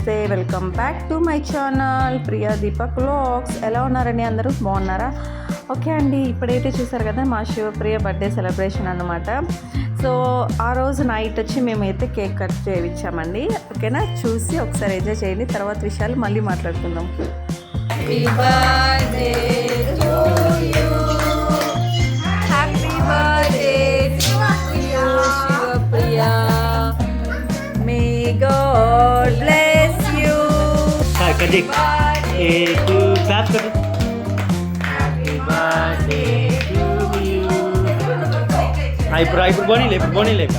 నమస్తే, welcome back to my channel Priya Deepak vlogs. ఎలా ఉన్నారండి? అందరూ బాగున్నారా? ఓకే అండి, ఇప్పుడైతే చూసారు కదా మా శివప్రియ బర్త్డే సెలబ్రేషన్ అన్నమాట. సో ఆ రోజు నైట్ వచ్చి మేమైతే కేక్ కట్ చేయించామండి. ఓకేనా, చూసి ఒకసారి ఎంజాయ్ చేయండి. తర్వాత విషయాలు మళ్ళీ మాట్లాడుకుందాం. Happy birthday to you, happy birthday to you Shivapriya, May God bless you. Happy birthday to you. ఇప్పుడు పోనీ లేక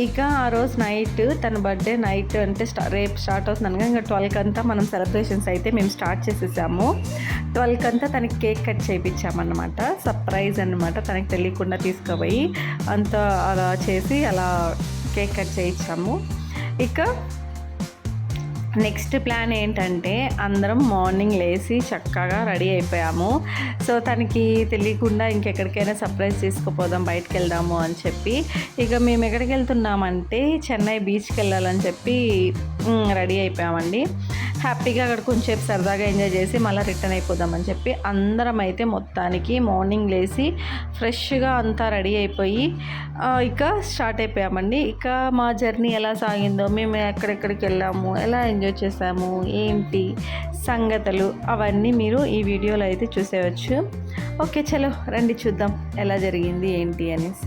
ఇక ఆ రోజు నైట్ తన బర్త్డే నైట్ అంటే రేపు స్టార్ట్ అవుతుంది. ఇంకా 12కి అంతా మనం సెలబ్రేషన్స్ అయితే మేము స్టార్ట్ చేసేసాము. 12కి అంతా తనకి కేక్ కట్ చేయించామన్నమాట. సర్ప్రైజ్ అన్నమాట, తనకి తెలియకుండా తీసుకుపోయి అంతా అలా చేసి అలా కేక్ కట్ చేయించాము. ఇక నెక్స్ట్ ప్లాన్ ఏంటంటే అందరం మార్నింగ్ లేచి చక్కగా రెడీ అయిపోయాము. సో తనకి తెలియకుండా ఇంకెక్కడికైనా సర్ప్రైజ్ తీసుకుపోదాం, బయటకు వెళ్దాము అని చెప్పి ఇక మేము ఎక్కడికి వెళ్తున్నామంటే చెన్నై బీచ్కి వెళ్ళాలని చెప్పి రెడీ అయిపోయామండి. హ్యాపీగా అక్కడ కొంచెంసేపు సరదాగా ఎంజాయ్ చేసి మళ్ళీ రిటర్న్ అయిపోదామని చెప్పి అందరం అయితే మొత్తానికి మార్నింగ్ లేచి ఫ్రెష్గా అంతా రెడీ అయిపోయి ఇక స్టార్ట్ అయిపోయామండి. ఇక మా జర్నీ ఎలా సాగిందో, మేము ఎక్కడెక్కడికి వెళ్ళాము, ఎలా ఎంజాయ్ చేసాము, ఏంటి సంగతులు అవన్నీ మీరు ఈ వీడియోలో అయితే చూసేయచ్చు. ఓకే, చలో రండి చూద్దాం ఎలా జరిగింది ఏంటి అనేసి.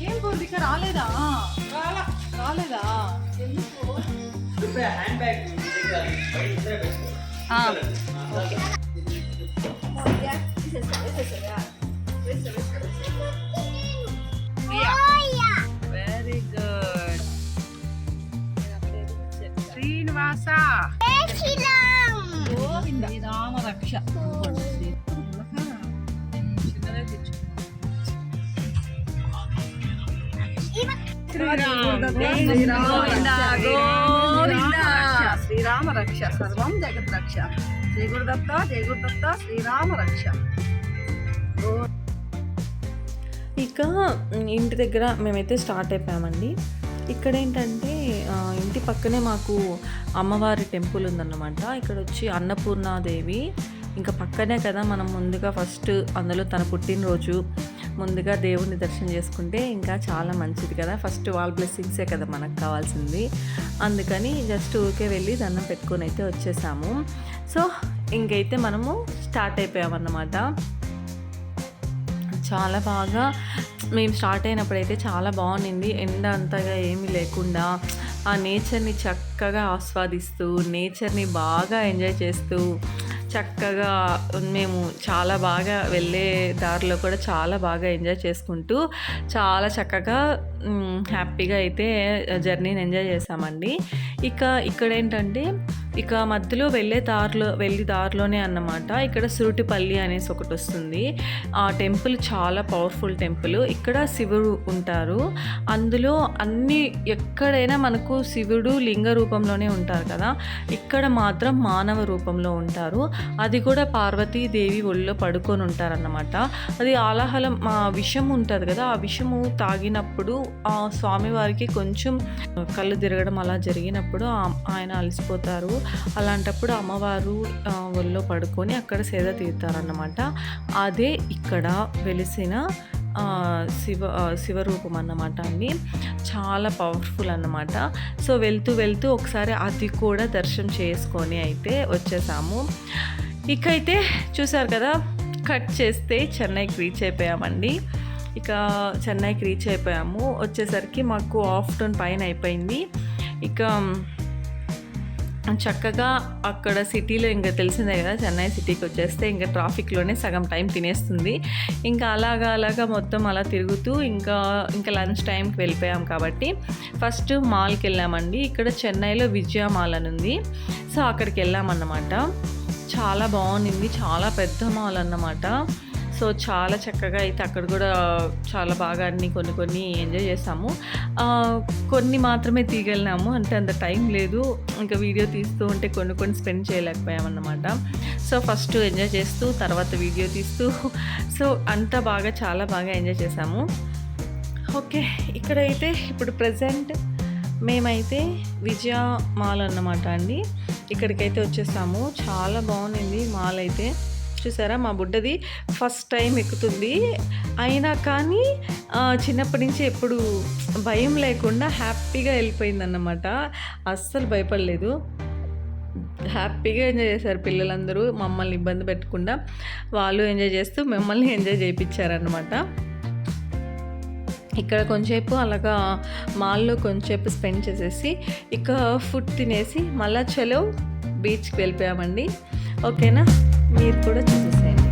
ఏం కోరిక రాలేదా? రాలేదా? Very good. శ్రీనివాస రామ రక్ష శ్రీరామ రక్ష సర్వం జగత్ రక్ష. జయ గురుదత్త, జయ గురుదత్త, శ్రీరామ రక్ష. ఇక ఇంటి దగ్గర మేమైతే స్టార్ట్ అయిపోయామండి. ఇక్కడ ఏంటంటే ఇంటి పక్కనే మాకు అమ్మవారి టెంపుల్ ఉందన్నమాట. ఇక్కడ వచ్చి అన్నపూర్ణాదేవి, ఇంకా పక్కనే కదా మనం ముందుగా ఫస్ట్ అందులో తన పుట్టినరోజు ముందుగా దేవుణ్ణి దర్శనం చేసుకుంటే ఇంకా చాలా మంచిది కదా. ఫస్ట్ వాళ్ళ బ్లెస్సింగ్సే కదా మనకు కావాల్సింది. అందుకని జస్ట్ ఊరికే వెళ్ళి దండం పెట్టుకొని అయితే వచ్చేసాము. సో ఇంకైతే మనము స్టార్ట్ అయిపోయామన్నమాట. చాలా బాగా మేము స్టార్ట్ అయినప్పుడైతే చాలా బాగుంది. ఎండ అంతగా ఏమీ లేకుండా ఆ నేచర్ని చక్కగా ఆస్వాదిస్తూ నేచర్ని బాగా ఎంజాయ్ చేస్తూ చక్కగా మేము చాలా బాగా వెళ్ళే దారిలో కూడా చాలా బాగా ఎంజాయ్ చేసుకుంటూ చాలా చక్కగా హ్యాపీగా అయితే జర్నీని ఎంజాయ్ చేసామండి. ఇక్కడ ఏంటంటే ఇక మధ్యలో వెళ్ళే దారిలోనే అన్నమాట ఇక్కడ సురుటిపల్లి అనేసి ఒకటి వస్తుంది. ఆ టెంపుల్ చాలా పవర్ఫుల్ టెంపుల్. ఇక్కడ శివుడు ఉంటారు. అందులో అన్ని ఎక్కడైనా మనకు శివుడు లింగ రూపంలోనే ఉంటారు కదా, ఇక్కడ మాత్రం మానవ రూపంలో ఉంటారు. అది కూడా పార్వతీదేవి ఒళ్ళో పడుకొని ఉంటారన్నమాట. అది ఆలాహలం విషం ఉంటుంది కదా, ఆ విషము తాగినప్పుడు ఆ స్వామివారికి కొంచెం కళ్ళు తిరగడం అలా జరిగినప్పుడు ఆయన అలసిపోతారు. అలాంటప్పుడు అమ్మవారు ఒళ్ళో పడుకొని అక్కడ సేద తీరుతారన్నమాట. అదే ఇక్కడ వెలిసిన శివరూపం అన్నమాట అండి. చాలా పవర్ఫుల్ అన్నమాట. సో వెళ్తూ వెళ్తూ ఒకసారి అది కూడా దర్శనం చేసుకొని అయితే వచ్చేసాము. ఇకైతే చూసారు కదా, కట్ చేస్తే చెన్నైకి రీచ్ అయిపోయామండి. ఇక చెన్నైకి రీచ్ అయిపోయాము. వచ్చేసరికి మాకు ఆఫ్టర్నూన్ పైన అయిపోయింది. ఇక చక్కగా అక్కడ సిటీలో ఇంకా తెలిసిందే కదా, చెన్నై సిటీకి వచ్చేస్తే ఇంకా ట్రాఫిక్లోనే సగం టైం తినేస్తుంది. ఇంకా అలాగా మొత్తం అలా తిరుగుతూ ఇంకా లంచ్ టైంకి వెళ్ళిపోయాం కాబట్టి ఫస్ట్ మాల్కి వెళ్ళామండి. ఇక్కడ చెన్నైలో విజయ మాల్ అని ఉంది. సో అక్కడికి వెళ్ళామన్నమాట. చాలా బాగుంది, చాలా పెద్ద మాల్ అన్నమాట. సో చాలా చక్కగా అయితే అక్కడ కూడా చాలా బాగా అన్నీ కొన్ని ఎంజాయ్ చేసాము. కొన్ని మాత్రమే తీయగలినాము, అంటే అంత టైం లేదు. ఇంకా వీడియో తీస్తూ ఉంటే కొన్ని స్పెండ్ చేయలేకపోయామన్నమాట. సో ఫస్ట్ ఎంజాయ్ చేస్తూ తర్వాత వీడియో తీస్తూ సో అంతా చాలా బాగా ఎంజాయ్ చేసాము. ఓకే, ఇక్కడైతే ఇప్పుడు ప్రజెంట్ మేమైతే విజయ మాల్ అన్నమాట అండి. ఇక్కడికైతే వచ్చేసాము. చాలా బాగుంది మాల్ అయితే. చూసారా, మా బుడ్డది ఫస్ట్ టైం ఎక్కుతుంది. అయినా కానీ చిన్నప్పటి నుంచి ఎప్పుడు భయం లేకుండా హ్యాపీగా వెళ్ళిపోయిందన్నమాట. అస్సలు భయపడలేదు. హ్యాపీగా ఎంజాయ్ చేశారు పిల్లలందరూ. మమ్మల్ని ఇబ్బంది పెట్టకుండా వాళ్ళు ఎంజాయ్ చేస్తూ మమ్మల్ని ఎంజాయ్ చేయించారనమాట. ఇక్కడ కొంచెంసేపు అలాగా మాల్లో కొంచెంసేపు స్పెండ్ చేసేసి ఇక ఫుడ్ తినేసి మళ్ళా చలో బీచ్కి వెళ్ళిపోయామండి. ఓకేనా, మీరు కూడా చూసేసేయండి.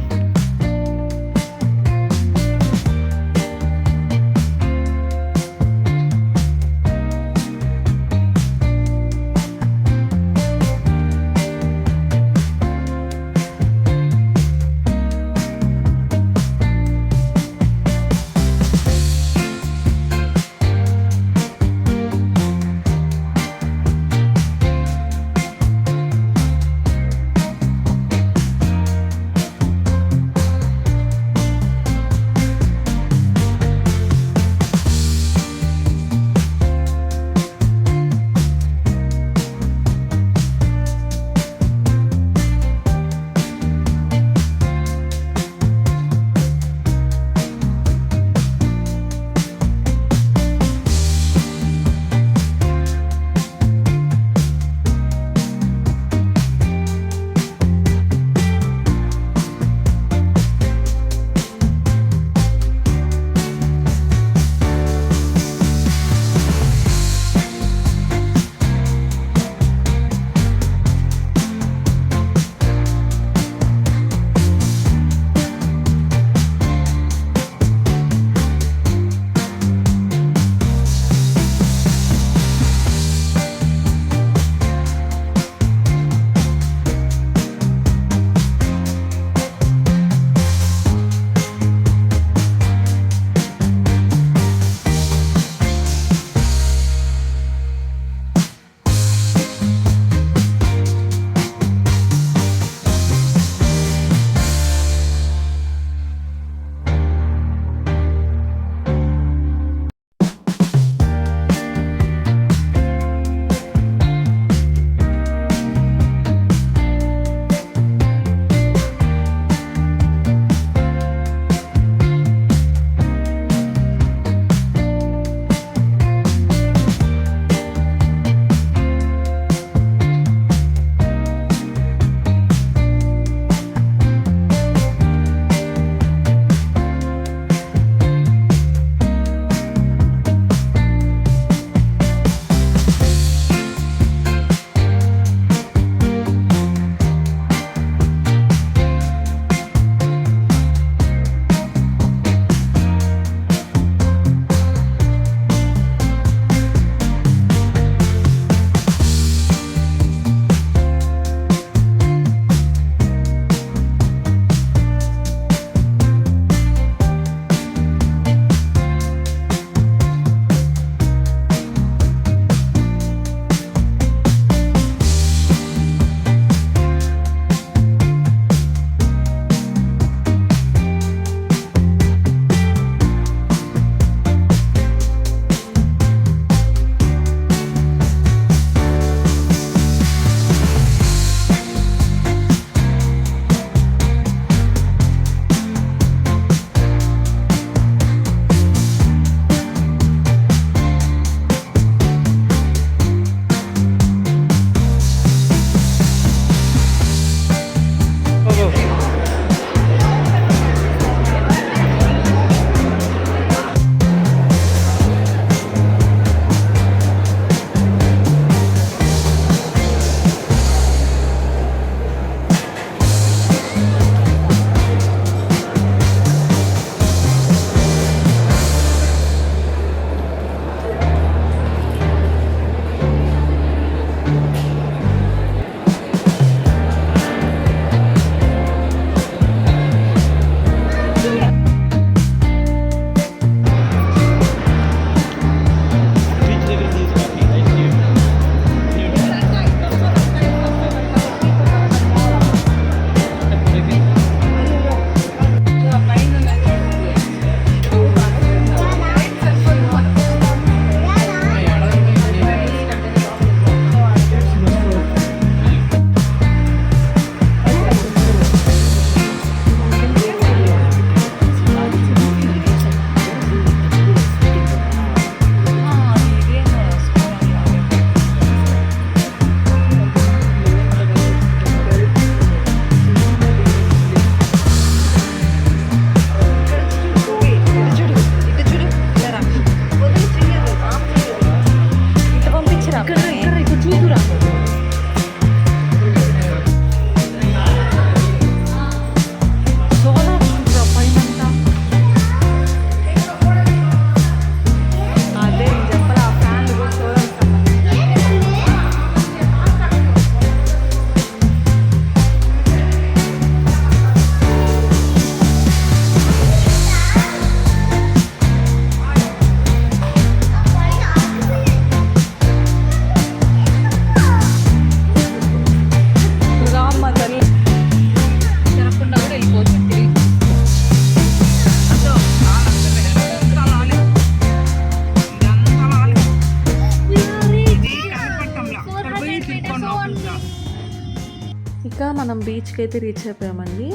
బీచ్‌కి అయితే రీచ్ అయిపోయామండి.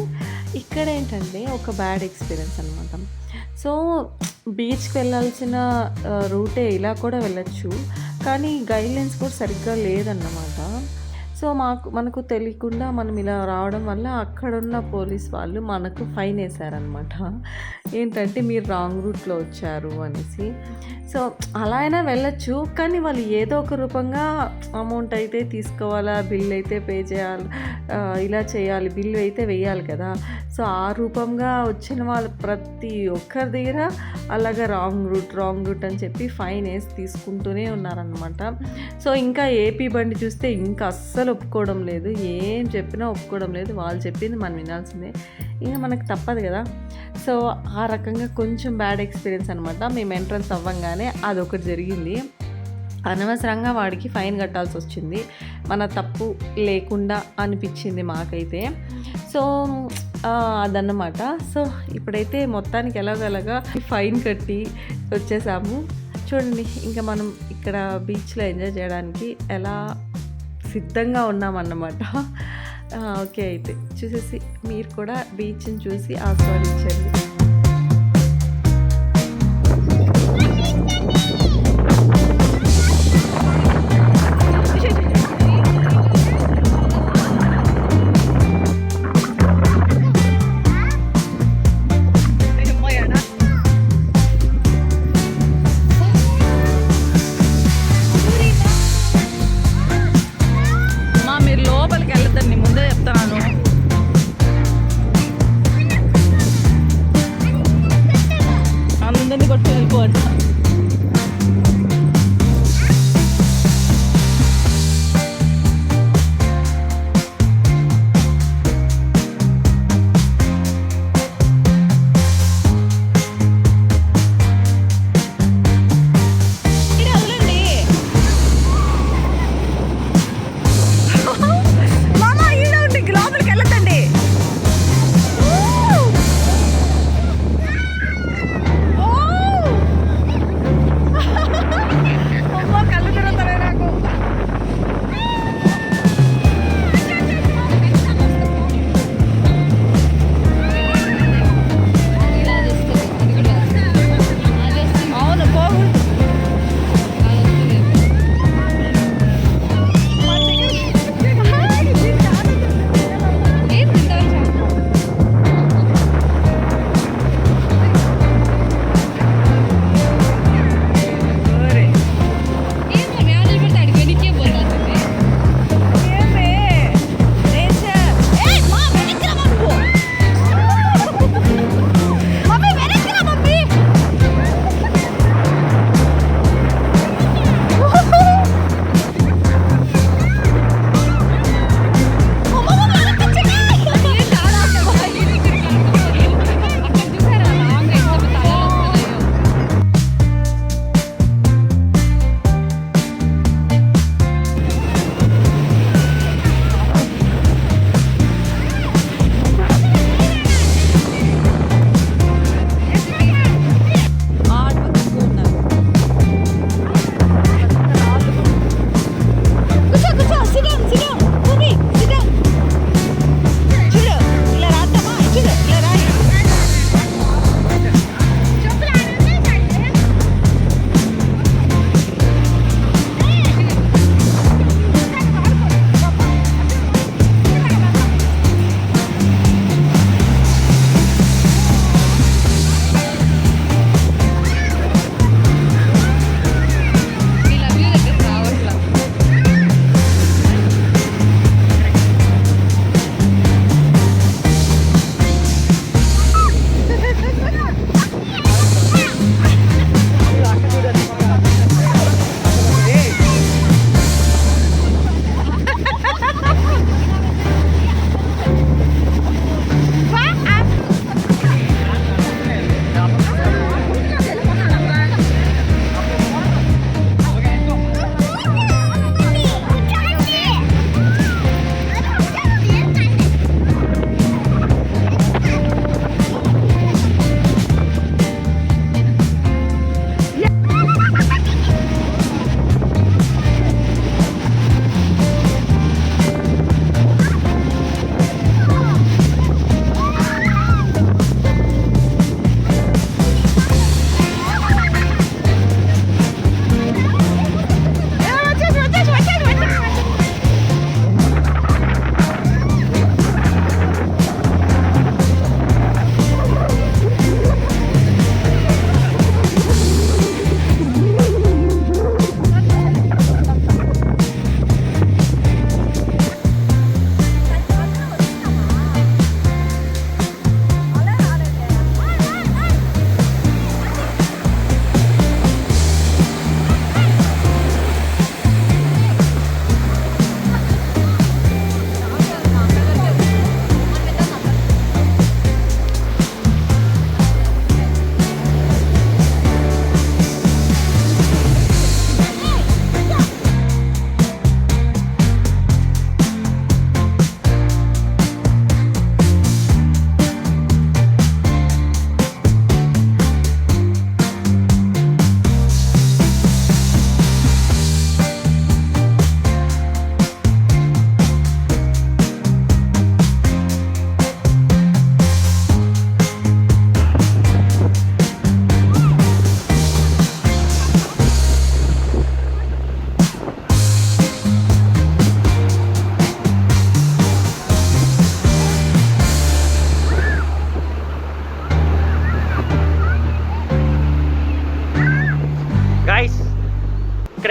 ఇక్కడ ఏంటంటే ఒక బ్యాడ్ ఎక్స్‌పీరియన్స్ అనమాట. సో, బీచ్‌కి వెళ్ళాల్సిన రూటే ఇలా కూడా వెళ్ళొచ్చు. కానీ గైడ్‌లైన్స్ కూడా సరిగ్గా లేదన్నమాట. సో, మనకు తెలియకుండా మనం ఇలా రావడం వల్ల అక్కడున్న పోలీస్ వాళ్ళు మనకు ఫైన్ ఏసారనమాట. ఏంటంటే మీరు రాంగ్ రూట్‌లో వచ్చారు అనేసి. సో, అలా అయినా వెళ్ళొచ్చు. కానీ వాళ్ళు ఏదో ఒక రూపంగా అమౌంట్ అయితే తీసుకోవాలా, బిల్ అయితే పే చేయాలి, ఇలా చేయాలి, బిల్లు అయితే వెయ్యాలి కదా! సో, ఆ రూపంగా వచ్చిన వాళ్ళు ప్రతి ఒక్కరి దగ్గర అలాగా రాంగ్ రూట్ అని చెప్పి ఫైన్ ఏసి తీసుకుంటూనే ఉన్నారనమాట. సో, ఇంకా ఏపీ బండి చూస్తే ఇంకా అస్సలు ఒప్పుకోవడం లేదు. ఏం చెప్పినా ఒప్పుకోవడం లేదు. వాళ్ళు చెప్పింది మనం వినాల్సిందే. ఇక మనకు తప్పదు కదా! సో, ఆ రకంగా కొంచెం బ్యాడ్ ఎక్స్‌పీరియన్స్ అనమాట. మేము ఎంట్రన్స్ అవ్వంగానే అదొకటి జరిగింది. అనవసరంగా వాడికి ఫైన్ కట్టాల్సొచ్చింది. మన తప్పు లేకుండా అనిపిచ్చింది మాకైతే. సో, అదన్నమాట. సో, ఇప్పుడైతే మొత్తానికి ఎలాగోలాగా ఫైన్ కట్టి వచ్చేసాము. చూడండి, ఇంకా మనం ఇక్కడ బీచ్‌లో ఎంజాయ్ చేయడానికి ఎలా సిద్ధంగా ఉన్నామన్నమాట. ఓకే. అయితే చూసేసి మీరు కూడా బీచ్‌ని చూసి ఆస్వాదించండి. మీరు లోపలికి వెళ్ళొద్దండి, ముందే చెప్తున్నాను.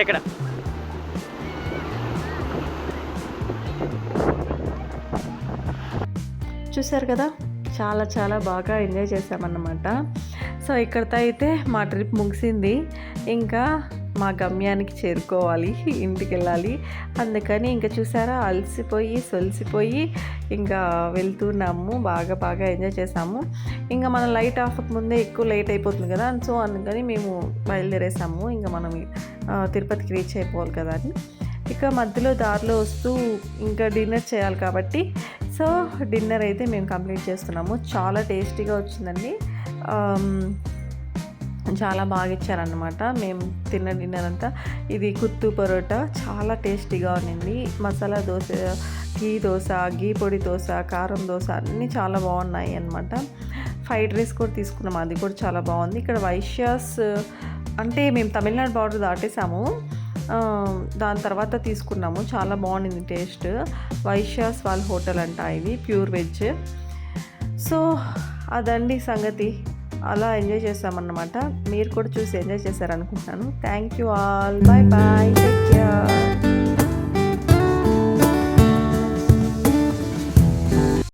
ఇక్కడ చూసారు కదా, చాలా చాలా బాగా ఎంజాయ్ చేసామన్నమాట. సో ఇక్కడితో అయితే మా ట్రిప్ ముగిసింది. ఇంకా మా గమ్యానికి చేరుకోవాలి, ఇంటికి వెళ్ళాలి. అందుకని ఇంకా చూసారా, అలసిపోయి సొలిసిపోయి ఇంకా వెళ్తున్నాము. బాగా ఎంజాయ్ చేసాము. ఇంకా మనం లైట్ ఆఫ్ ముందే ఎక్కువ లేట్ అయిపోతుంది కదా, సో అందుకని మేము బయలుదేరేసాము. ఇంకా మనం తిరుపతికి రీచ్ అయిపోవాలి కదా అని. ఇక మధ్యలో దారిలో వస్తూ ఇంకా డిన్నర్ చేయాలి కాబట్టి సో డిన్నర్ అయితే మేము కంప్లీట్ చేస్తున్నాము. చాలా టేస్టీగా వచ్చిందండి. చాలా బాగా ఇచ్చారన్నమాట. మేము తిన్న డిన్నర్ అంతా ఇది కుత్తు పరోటా చాలా టేస్టీగా ఉన్నింది. మసాలా దోశ, గీ పొడి దోశ, కారం దోశ అన్నీ చాలా బాగున్నాయి అన్నమాట. ఫ్రైడ్ రైస్ కూడా తీసుకున్నాం, అది కూడా చాలా బాగుంది. ఇక్కడ వైశ్యాస్ అంటే మేము తమిళనాడు బార్డర్ దాటేసాము, దాని తర్వాత తీసుకున్నాము. చాలా బాగుండింది టేస్ట్. వైశ్యాస్ వాళ్ళ హోటల్ అంట ఇది, ప్యూర్ వెజ్. సో అదండి సంగతి. అలా ఎంజాయ్ చేస్తామన్నమాట. మీరు కూడా చూసి ఎంజాయ్ చేశారనుకుంటున్నాను. Thank you all. Bye bye, take care.